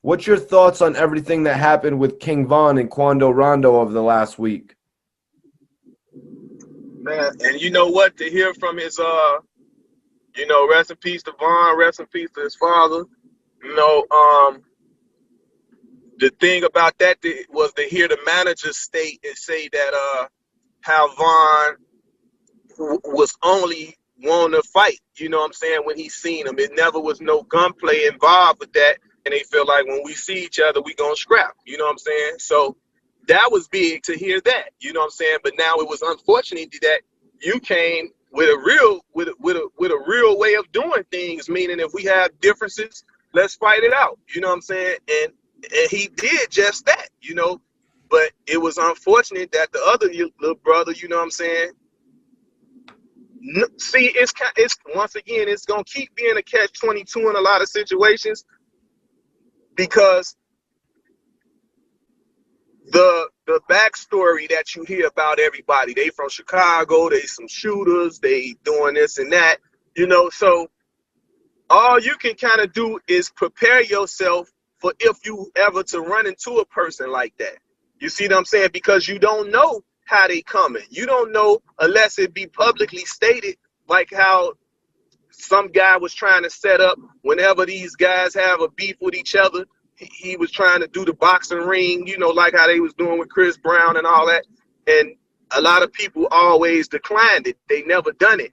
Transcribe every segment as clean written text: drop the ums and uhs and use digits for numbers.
What's your thoughts on everything that happened with King Von and Quando Rondo over the last week? Man, and you know what? To hear from his, rest in peace to Von, rest in peace to his father. The thing about that was to hear the manager state and say that how Von was only wanting to fight, you know what I'm saying, when he seen him. It never was no gunplay involved with that, and they feel like when we see each other, we gonna scrap, you know what I'm saying? So that was big to hear that, you know what I'm saying? But now it was unfortunate that you came with a real way of doing things, meaning if we have differences, let's fight it out, you know what I'm saying? And he did just that, you know, but it was unfortunate that the other little brother, you know what I'm saying? See, it's once again, it's gonna keep being a catch-22 in a lot of situations, because the backstory that you hear about everybody, they from Chicago, they some shooters, they doing this and that, you know. So all you can kind of do is prepare yourself for if you ever to run into a person like that. You see what I'm saying? Because you don't know how they coming. You don't know unless it be publicly stated, like how some guy was trying to set up whenever these guys have a beef with each other. He was trying to do the boxing ring, you know, like how they was doing with Chris Brown and all that. And a lot of people always declined it. They never done it.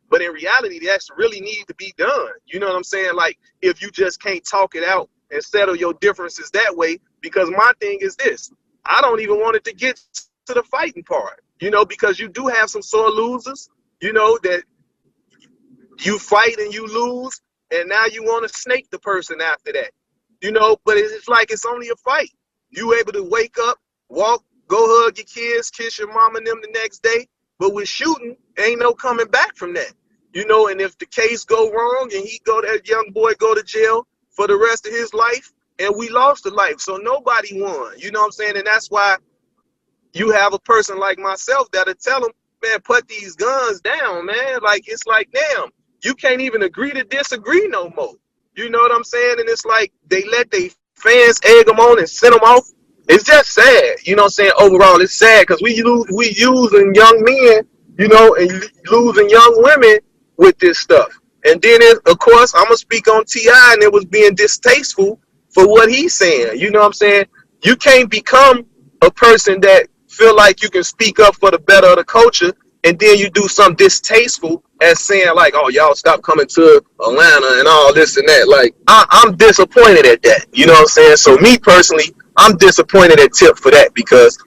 But in reality, that's really need to be done. You know what I'm saying? Like, if you just can't talk it out and settle your differences that way, because my thing is this, I don't even want it to get to the fighting part, you know, because you do have some sore losers, you know, that you fight and you lose, and now you want to snake the person after that. You know, but it's like it's only a fight. You able to wake up, walk, go hug your kids, kiss your mom and them the next day. But with shooting, ain't no coming back from that. You know, and if the case go wrong and that young boy go to jail for the rest of his life, and we lost a life. So nobody won. You know what I'm saying? And that's why you have a person like myself that'll tell them, man, put these guns down, man. Like, it's like, damn, you can't even agree to disagree no more. You know what I'm saying? And it's like they let their fans egg them on and send them off. It's just sad. You know what I'm saying? Overall, it's sad because we using young men, you know, and losing young women with this stuff. And then, of course, I'm going to speak on T.I., and it was being distasteful for what he's saying. You know what I'm saying? You can't become a person that feel like you can speak up for the better of the culture, and then you do something distasteful as saying like, oh, y'all stop coming to Atlanta and all this and that. Like, I'm disappointed at that. You know what I'm saying? So me personally, I'm disappointed at Tip for that because,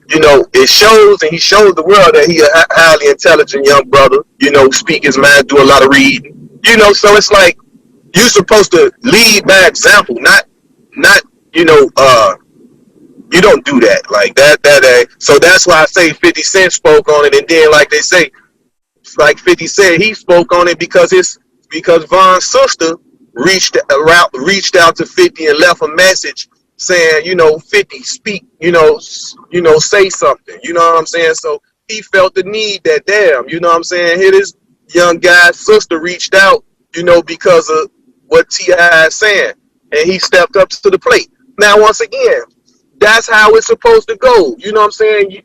you know, it shows, and he shows the world that he a highly intelligent young brother, you know, speak his mind, do a lot of reading, you know, so it's like you're supposed to lead by example, not, you know, you don't do that like that. So that's why I say 50 Cent spoke on it. And then, like they say, like 50 said, he spoke on it because Von's sister reached out to 50 and left a message saying, you know, 50 speak, you know, say something, you know what I'm saying? So he felt the need that, damn, you know what I'm saying? Here this young guy's sister reached out, you know, because of what T.I. is saying, and he stepped up to the plate. Now, once again, that's how it's supposed to go. You know what I'm saying?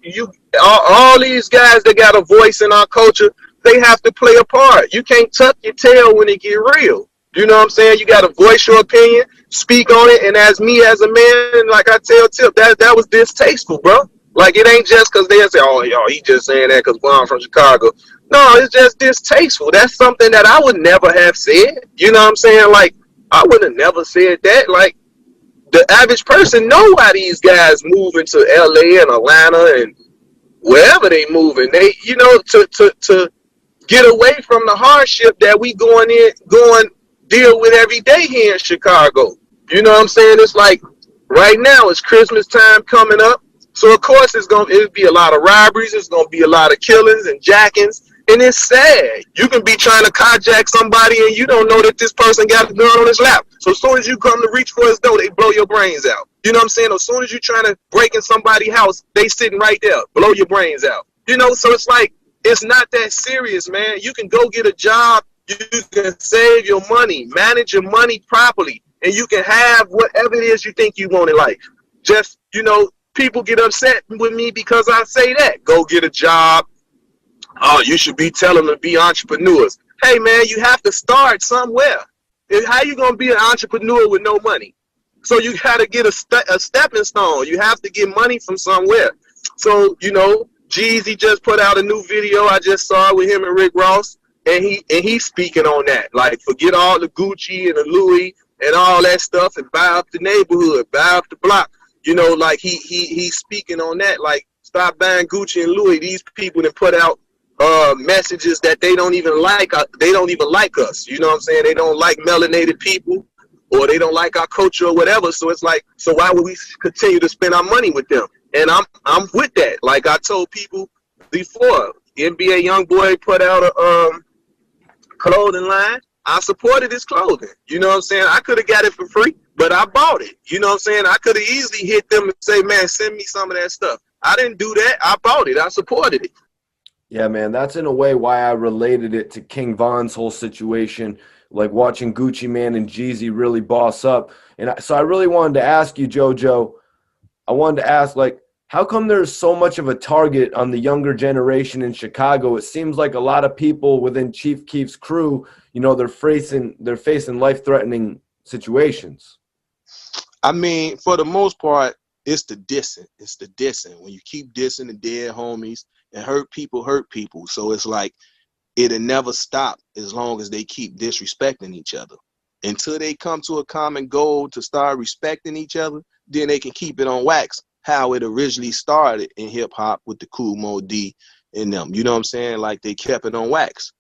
All these guys that got a voice in our culture, they have to play a part. You can't tuck your tail when it get real. You know what I'm saying? You got to voice your opinion, speak on it, and as me as a man, like I tell Tip, that was distasteful, bro. Like, it ain't just because they say, oh, y'all, he just saying that because I'm from Chicago. No, it's just distasteful. That's something that I would never have said. You know what I'm saying? Like, I would have never said that. Like, the average person know why these guys move into LA and Atlanta and wherever they moving. They, you know, to get away from the hardship that we going deal with every day here in Chicago. You know what I'm saying? It's like right now it's Christmas time coming up. So of course it'll be a lot of robberies, it's gonna be a lot of killings and jackings. And it's sad. You can be trying to carjack somebody and you don't know that this person got a gun on his lap. So as soon as you come to reach for his door, they blow your brains out. You know what I'm saying? As soon as you're trying to break in somebody's house, they sitting right there, blow your brains out. You know, so it's like, it's not that serious, man. You can go get a job. You can save your money, manage your money properly. and you can have whatever it is you think you want in life. Just, people get upset with me because I say that. Go get a job. Oh, you should be telling them to be entrepreneurs. Hey, man, you have to start somewhere. How you going to be an entrepreneur with no money? So you got to get a stepping stone. You have to get money from somewhere. So, Jeezy just put out a new video. I just saw it with him and Rick Ross, and he's speaking on that. Like, forget all the Gucci and the Louis and all that stuff, and buy up the neighborhood, buy up the block. Like he's speaking on that. Like, stop buying Gucci and Louis. These people that put out messages that they don't even like. They don't even like us. You know what I'm saying? They don't like melanated people, or they don't like our culture or whatever. So it's like, so why would we continue to spend our money with them? And I'm with that. Like I told people before, NBA YoungBoy put out a clothing line. I supported his clothing. You know what I'm saying? I could have got it for free, but I bought it. You know what I'm saying? I could have easily hit them and say, man, send me some of that stuff. I didn't do that. I bought it. I supported it. Yeah, man, that's in a way why I related it to King Von's whole situation, like watching Gucci Mane and Jeezy really boss up. And so I really wanted to ask you, JoJo, I wanted to ask, like, how come there's so much of a target on the younger generation in Chicago? It seems like a lot of people within Chief Keef's crew, they're facing life-threatening situations. I mean, for the most part, it's the dissing. It's the dissing. When you keep dissing the dead homies, and hurt people. So it's like it'll never stop as long as they keep disrespecting each other. Until they come to a common goal to start respecting each other, then they can keep it on wax how it originally started in hip hop with the Kool Moe Dee and them. You know what I'm saying? Like, they kept it on wax.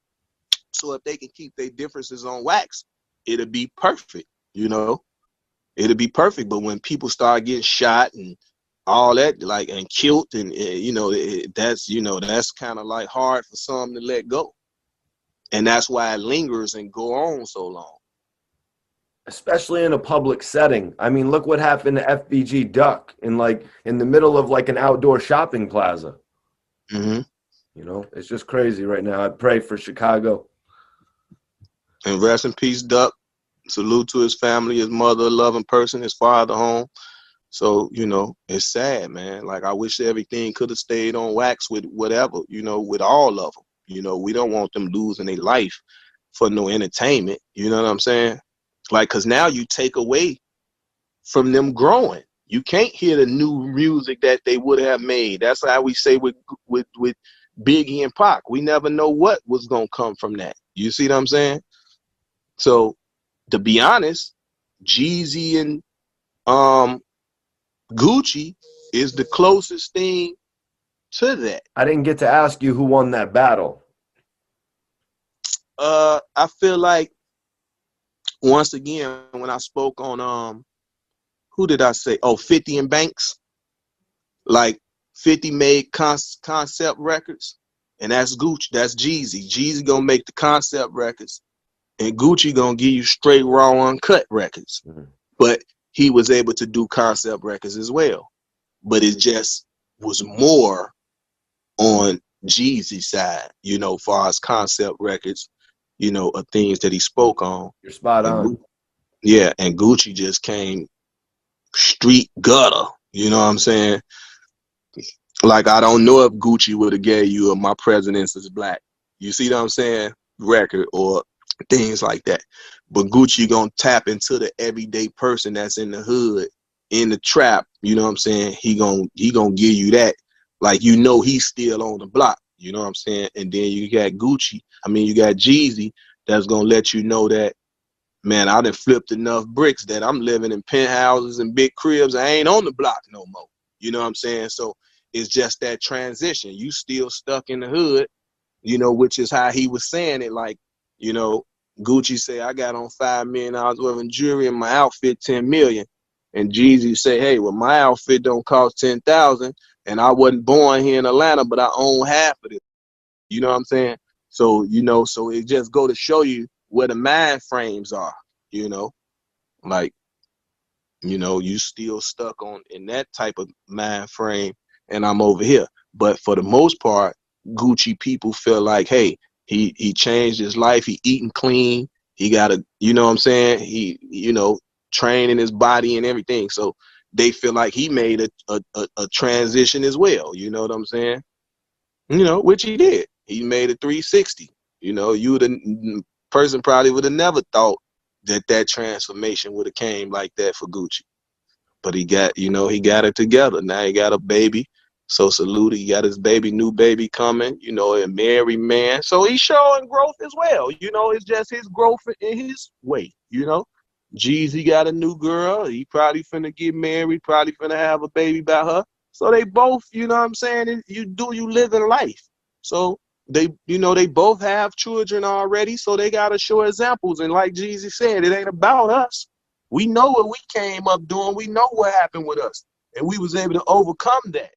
So if they can keep their differences on wax, it'll be perfect, It'll be perfect. But when people start getting shot and all that, like, and killed, and that's kind of like hard for some to let go, and that's why it lingers and go on so long, especially in a public setting. I mean, look what happened to FBG Duck in the middle of like an outdoor shopping plaza. Mm-hmm. It's just crazy right now. I pray for Chicago. And rest in peace, Duck. Salute to his family, his mother, a loving person, his father home. So, it's sad, man. Like, I wish everything could have stayed on wax with whatever, with all of them. We don't want them losing their life for no entertainment. You know what I'm saying? Like, because now you take away from them growing. You can't hear the new music that they would have made. That's how we say with Biggie and Pac. We never know what was going to come from that. You see what I'm saying? So, to be honest, Jeezy and Gucci is the closest thing to that. I didn't get to ask you who won that battle. I feel like, once again, when I spoke on who did I say? Oh, 50 and Banks. Like, 50 made concept records, and that's Gucci. That's Jeezy. Jeezy gonna make the concept records, and Gucci gonna give you straight raw uncut records. Mm-hmm. But he was able to do concept records as well. But it just was more on Jeezy's side, far as concept records, of things that he spoke on. You're spot on. Yeah, and Gucci just came street gutter, you know what I'm saying? Like, I don't know if Gucci would have gave you a My Presidents Is Black, you see what I'm saying, record, or things like that. But Gucci gonna tap into the everyday person that's in the hood, in the trap, you know what I'm saying? He gonna give you that. Like, he's still on the block, you know what I'm saying? And then you got Jeezy that's gonna let you know that, man, I done flipped enough bricks that I'm living in penthouses and big cribs. I ain't on the block no more. You know what I'm saying? So it's just that transition. You still stuck in the hood, which is how he was saying it. Like, Gucci say, I got on $5 million worth of jewelry and my outfit $10 million. And Jeezy say, hey, well, my outfit don't cost $10,000, and I wasn't born here in Atlanta, but I own half of it. You know what I'm saying? So, so it just go to show you where the mind frames are, like, you still stuck in that type of mind frame, and I'm over here. But for the most part, Gucci people feel like, hey, he changed his life. He eating clean. He got a, you know what I'm saying? He, training his body and everything. So they feel like he made a transition as well. You know what I'm saying? You know, which he did. He made a 360. You know, person probably would have never thought that transformation would have came like that for Gucci. But he got it together. Now he got a baby. So salute, he got his new baby coming, you know, a married man. So he's showing growth as well. You know, it's just his growth in his way, you know. Jeezy got a new girl. He probably finna get married, probably finna have a baby by her. So they both, you know what I'm saying, you live in life. So they both have children already, so they gotta show examples. And like Jeezy said, it ain't about us. We know what we came up doing. We know what happened with us. And we was able to overcome that.